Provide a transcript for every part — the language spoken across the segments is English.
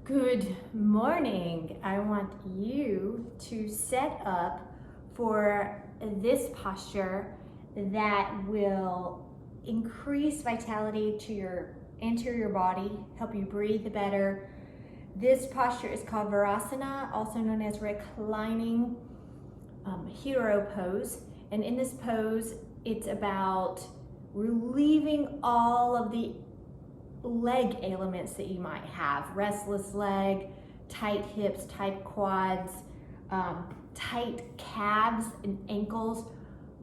Good morning. I want you to set up for this posture that will increase vitality to your anterior body, help you breathe better. This posture is called Virasana, also known as reclining hero pose. And in this pose, it's about relieving all of the leg ailments that you might have. Restless leg, tight hips, tight quads, tight calves and ankles.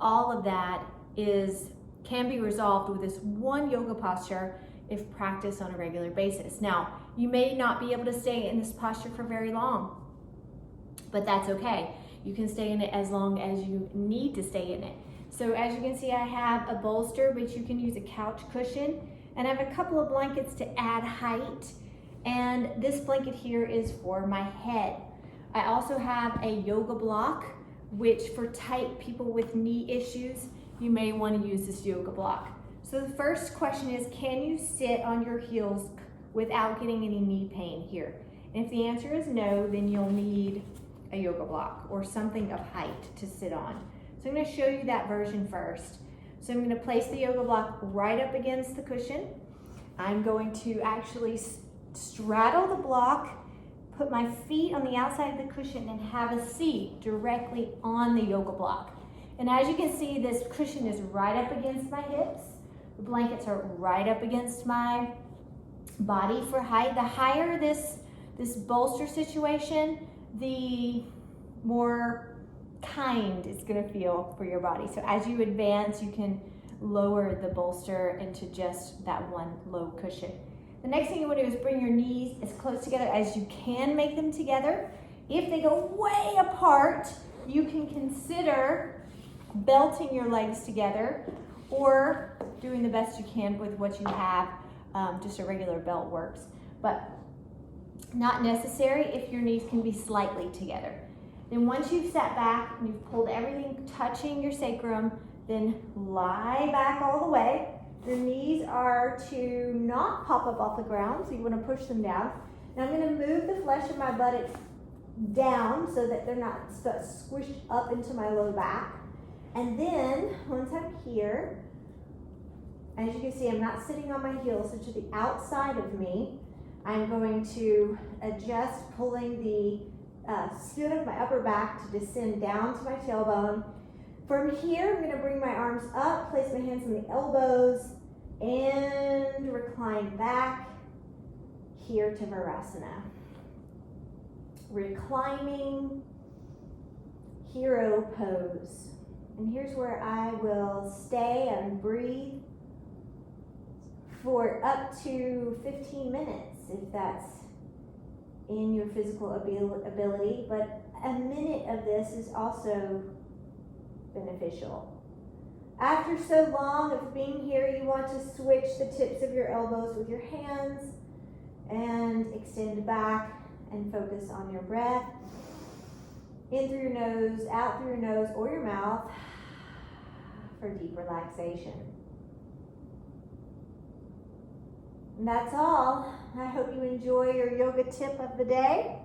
All of that can be resolved with this one yoga posture if practiced on a regular basis. Now, you may not be able to stay in this posture for very long, but that's okay. You can stay in it as long as you need to stay in it. So as you can see, I have a bolster, but you can use a couch cushion. And I have a couple of blankets to add height. And this blanket here is for my head. I also have a yoga block, which for tight people with knee issues, you may want to use this yoga block. So the first question is, can you sit on your heels without getting any knee pain here? And if the answer is no, then you'll need a yoga block or something of height to sit on. So I'm going to show you that version first. So I'm going to place the yoga block right up against the cushion. I'm going to actually straddle the block, put my feet on the outside of the cushion, and have a seat directly on the yoga block. And as you can see, this cushion is right up against my hips. The blankets are right up against my body for height. The higher this bolster situation, the more kind it's going to feel for your body. So as you advance, you can lower the bolster into just that one low cushion. The next thing you want to do is bring your knees as close together as you can make them together. If they go way apart, you can consider belting your legs together or doing the best you can with what you have. Just a regular belt works, but not necessary if your knees can be slightly together. Then once you've sat back and you've pulled everything touching your sacrum, then lie back all the way. The knees are to not pop up off the ground, so you want to push them down. Now I'm going to move the flesh of my buttocks down so that they're not squished up into my low back. And then once I'm here, as you can see, I'm not sitting on my heels, so to the outside of me, I'm going to adjust, pulling the skin of my upper back to descend down to my tailbone. From here, I'm going to bring my arms up, place my hands on the elbows, and recline back here to Virasana. Reclining hero pose. And here's where I will stay and breathe for up to 15 minutes, if that's in your physical ability, but a minute of this is also beneficial. After so long of being here, you want to switch the tips of your elbows with your hands and extend back and focus on your breath. In through your nose, out through your nose or your mouth for deep relaxation. And that's all. I hope you enjoy your yoga tip of the day.